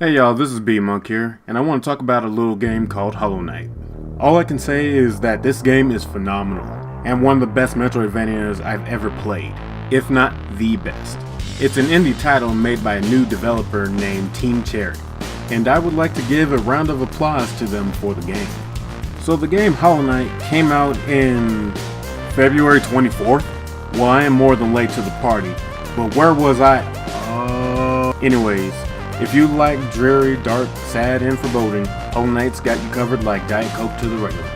Hey y'all, this is B-Monk here, and I want to talk about a little game called Hollow Knight. All I can say is that this game is phenomenal, and one of the best Metroidvanias I've ever played, if not the best. It's an indie title made by a new developer named Team Cherry, and I would like to give a round of applause to them for the game. So the game Hollow Knight came out in February 24th? Well, I am more than late to the party, but where was I? Anyways, if you like dreary, dark, sad, and foreboding, Hollow Knight's got you covered like Diet Coke to the regular.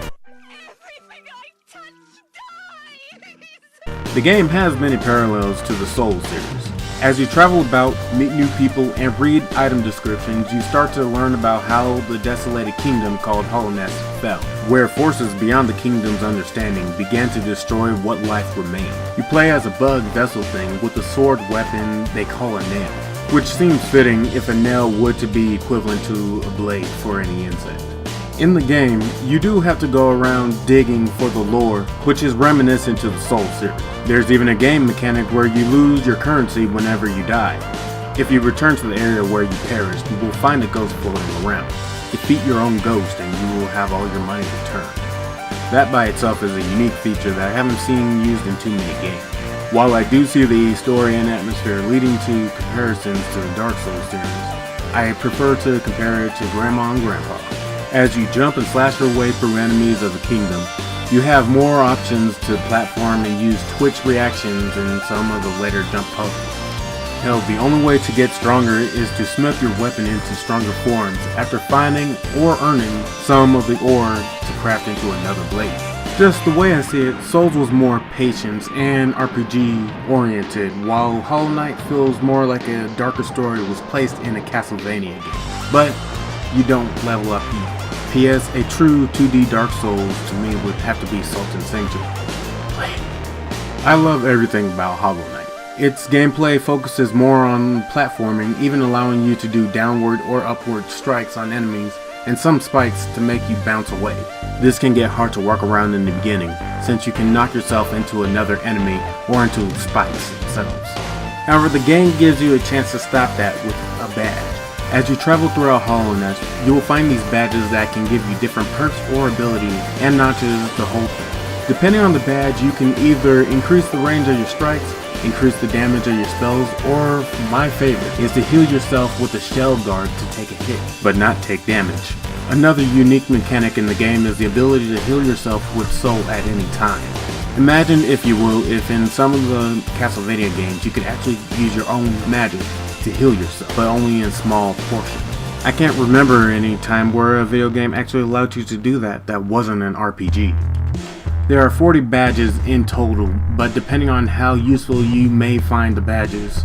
The game has many parallels to the Souls series. As you travel about, meet new people, and read item descriptions, you start to learn about how the desolated kingdom called Hallownest fell, where forces beyond the kingdom's understanding began to destroy what life remained. You play as a bug vessel thing with a sword weapon they call a nail, which seems fitting if a nail would to be equivalent to a blade for any insect. In the game, you do have to go around digging for the lore, which is reminiscent to the Souls series. There's even a game mechanic where you lose your currency whenever you die. If you return to the area where you perished, you will find a ghost floating around. Defeat your own ghost and you will have all your money returned. That by itself is a unique feature that I haven't seen used in too many games. While I do see the story and atmosphere leading to comparisons to the Dark Souls series, I prefer to compare it to Grandma and Grandpa. As you jump and slash your way through enemies of the kingdom, you have more options to platform and use twitch reactions in some of the later jump puzzles. Hell, the only way to get stronger is to smelt your weapon into stronger forms after finding or earning some of the ore to craft into another blade. Just the way I see it, Souls was more patience and RPG oriented, while Hollow Knight feels more like a darker story was placed in a Castlevania game. But you don't level up either. P.S. A true 2D Dark Souls to me would have to be Sultan Sanctuary. I love everything about Hollow Knight. Its gameplay focuses more on platforming, even allowing you to do downward or upward strikes on enemies, and some spikes to make you bounce away. This can get hard to work around in the beginning, since you can knock yourself into another enemy or into spikes themselves. However, the game gives you a chance to stop that with a badge. As you travel throughout Hallownest, you will find these badges that can give you different perks or abilities, and not just the whole thing. Depending on the badge, you can either increase the range of your strikes, increase the damage of your spells, or my favorite is to heal yourself with a shell guard to take a hit, but not take damage. Another unique mechanic in the game is the ability to heal yourself with soul at any time. Imagine, if you will, if in some of the Castlevania games you could actually use your own magic to heal yourself, but only in small portions. I can't remember any time where a video game actually allowed you to do that wasn't an RPG. There are 40 badges in total, but depending on how useful you may find the badges,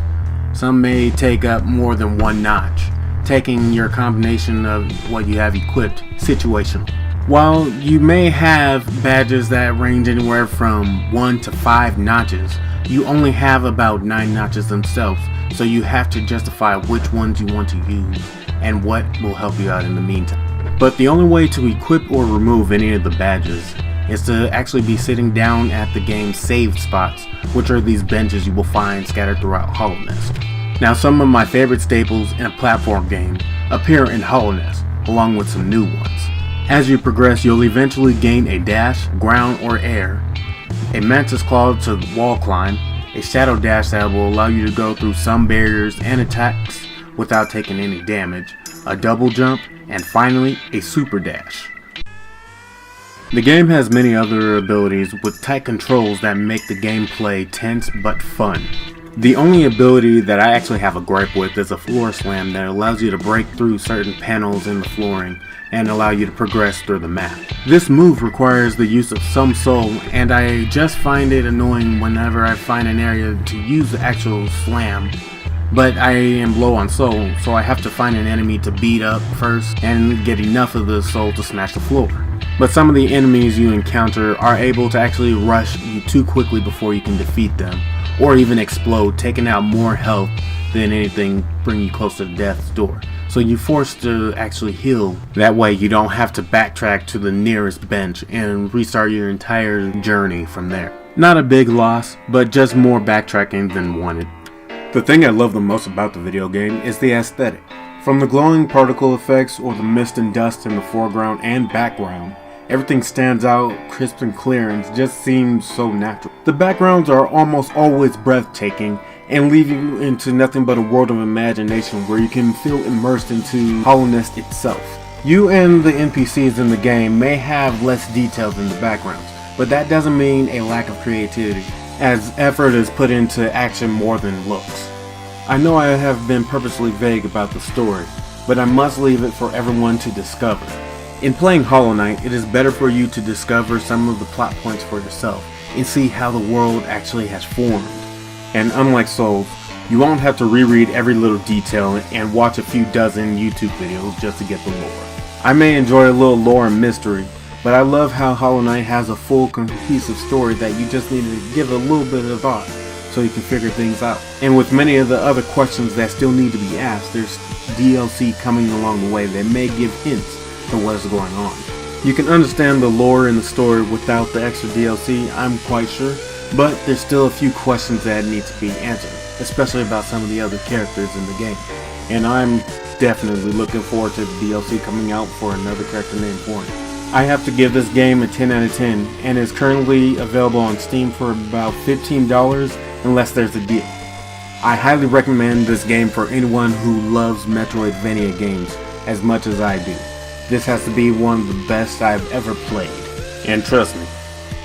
some may take up more than one notch, taking your combination of what you have equipped situational. While you may have badges that range anywhere from 1 to 5 notches, you only have about 9 notches themselves, so you have to justify which ones you want to use and what will help you out in the meantime. But the only way to equip or remove any of the badges is to actually be sitting down at the game's saved spots, which are these benches you will find scattered throughout Hallownest. Now, some of my favorite staples in a platform game appear in Hallownest, along with some new ones. As you progress, you'll eventually gain a dash, ground, or air, a mantis claw to wall climb, a shadow dash that will allow you to go through some barriers and attacks without taking any damage, a double jump, and finally a super dash. The game has many other abilities with tight controls that make the gameplay tense but fun. The only ability that I actually have a gripe with is a floor slam that allows you to break through certain panels in the flooring and allow you to progress through the map. This move requires the use of some soul, and I just find it annoying whenever I find an area to use the actual slam, but I am low on soul, so I have to find an enemy to beat up first and get enough of the soul to smash the floor. But some of the enemies you encounter are able to actually rush you too quickly before you can defeat them, or even explode, taking out more health than anything bring you close to death's door. So you're forced to actually heal. That way you don't have to backtrack to the nearest bench and restart your entire journey from there. Not a big loss, but just more backtracking than wanted. The thing I love the most about the video game is the aesthetic. From the glowing particle effects or the mist and dust in the foreground and background, everything stands out crisp and clear and just seems so natural. The backgrounds are almost always breathtaking and leave you into nothing but a world of imagination where you can feel immersed into Hallownest itself. You and the NPCs in the game may have less details in the backgrounds, but that doesn't mean a lack of creativity, as effort is put into action more than looks. I know I have been purposely vague about the story, but I must leave it for everyone to discover. In playing Hollow Knight, it is better for you to discover some of the plot points for yourself and see how the world actually has formed. And unlike Souls, you won't have to reread every little detail and watch a few dozen YouTube videos just to get the lore. I may enjoy a little lore and mystery, but I love how Hollow Knight has a full cohesive story that you just need to give a little bit of thought so you can figure things out. And with many of the other questions that still need to be asked, there's DLC coming along the way that may give hints to what is going on. You can understand the lore in the story without the extra DLC, I'm quite sure, but there's still a few questions that need to be answered, especially about some of the other characters in the game. And I'm definitely looking forward to the DLC coming out for another character named Hornet. I have to give this game a 10 out of 10, and is currently available on Steam for about $15 unless there's a deal. I highly recommend this game for anyone who loves Metroidvania games as much as I do. This has to be one of the best I've ever played. And trust me,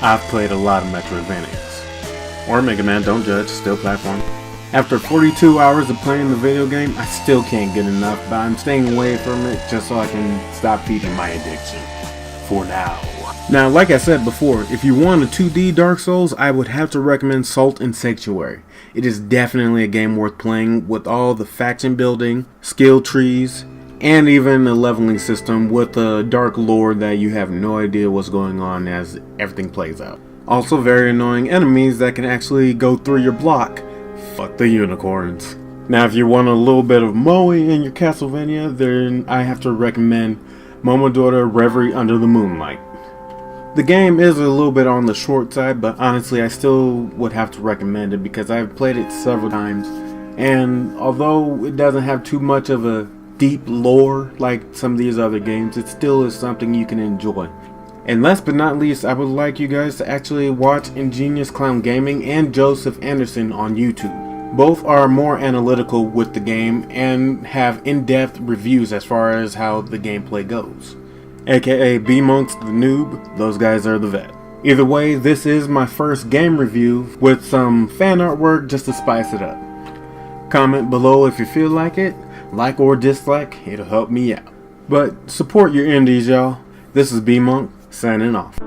I've played a lot of Metroidvanias. Or Mega Man, don't judge, still platform. After 42 hours of playing the video game, I still can't get enough, but I'm staying away from it just so I can stop feeding my addiction. For now. Now, like I said before, if you want a 2D Dark Souls, I would have to recommend Salt and Sanctuary. It is definitely a game worth playing with all the faction building, skill trees, and even a leveling system with a dark lore that you have no idea what's going on as everything plays out. Also very annoying enemies that can actually go through your block. Fuck the unicorns. Now, if you want a little bit of Moe in your Castlevania, then I have to recommend Momodora Reverie Under the Moonlight. The game is a little bit on the short side, but honestly I still would have to recommend it because I've played it several times, and although it doesn't have too much of a deep lore like some of these other games, it still is something you can enjoy. And last but not least, I would like you guys to actually watch Ingenious Clown Gaming and Joseph Anderson on YouTube. Both are more analytical with the game and have in-depth reviews as far as how the gameplay goes. AKA B-Monks the Noob, those guys are the vet. Either way, this is my first game review with some fan artwork just to spice it up. Comment below if you feel like it, like or dislike, it'll help me out. But support your indies, y'all. This is B-Monk, signing off.